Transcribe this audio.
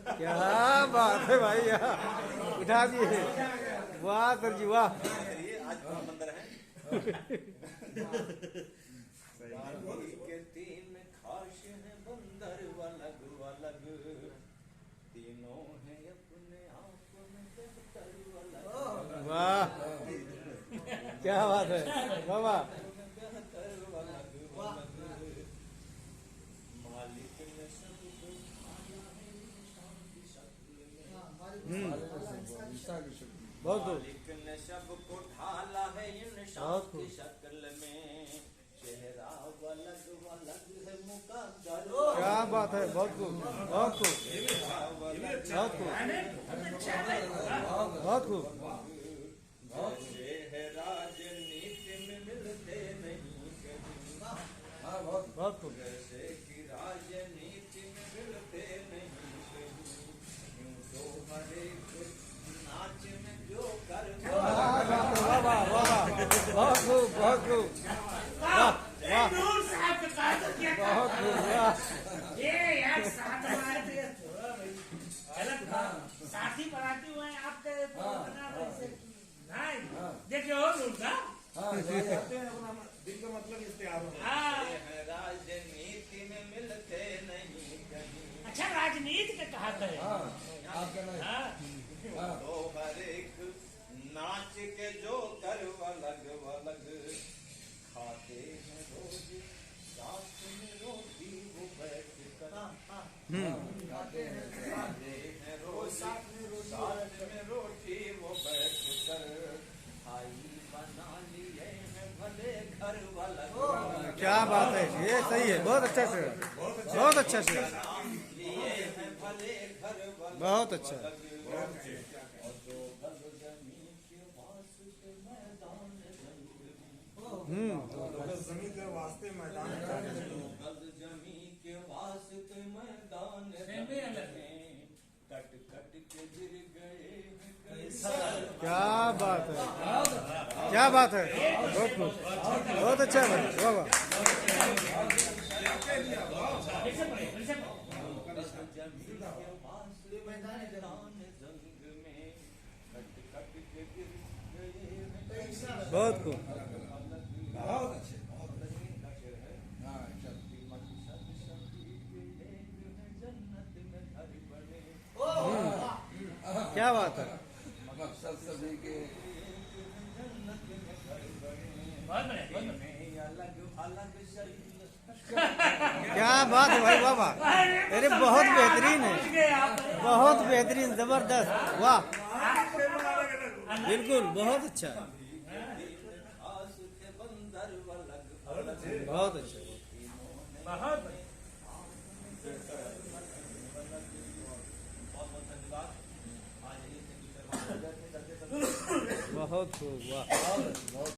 क्या बात है भाई यार, उठा दिए। वाह सर जी वाह। आज मंदिर है। के तीन खास हैं बंदर अलग अलग, तीनों हैं अपने आप में बेहतर अलग। वाह क्या बात है बाबा। बेहतर अलग मालिक ने सबको खाया है इंसान की शक्ल में। बहुत खूब। मालिक ने सबको ढाला है इंसान की शक्ल में, चेहरा अलग अलग है मुकद्दर। क्या बात है, बहुत खूब बहुत खूब बहुत खूब बहुत खूब। जैसे है राजनीति में मिलते नहीं कहीं, बहुत खूब। जैसे कि राजनीति में मिलते नहीं कहीं, यूं तो हर एक नाच में जो कर वाह वाह वाह बहुत खूब बहुत खूब वाह वाह बहुत खूब वाह। साथी बनाती हुए आपके देखिए और उनका दिन का मतलब इश्तेहार हो। राजनीति में मिलते नहीं कहीं, अच्छा राजनीति के कहा है तो हर एक नाच के जो कर अलग अलग, खाते हैं रोज साथ में रोटी वो बैठ कर, खाते हैं रोज साथ में रोटी वो बैठ कर, भाई बना लिए हैं भले घर वाला। क्या बात है, ये सही है, बहुत अच्छा से बहुत अच्छा से लिए हैं भले घर वाला। बहुत अच्छा। और दो गज जमीन के वास्ते मैदान जंग में, जमीन के वास्ते मैदान दो गज जमीन के वास्ते मैदान जंग में, कट कट के गिर गए हैं कई साल। क्या बात है क्या बात है, बहुत खूब बहुत अच्छा है भाई वाह वाह। जमीन के वास्ते मैदान जंग में, कट कट के गिर गए हैं कई साल। बहुत खूब बहुत अच्छे क्या बात है। क्या बात है भाई वाह वाह, अरे बहुत बेहतरीन है, बहुत बेहतरीन जबरदस्त वाह बिल्कुल बहुत अच्छा बहुत अच्छा बहुत बहुत खूब वाह।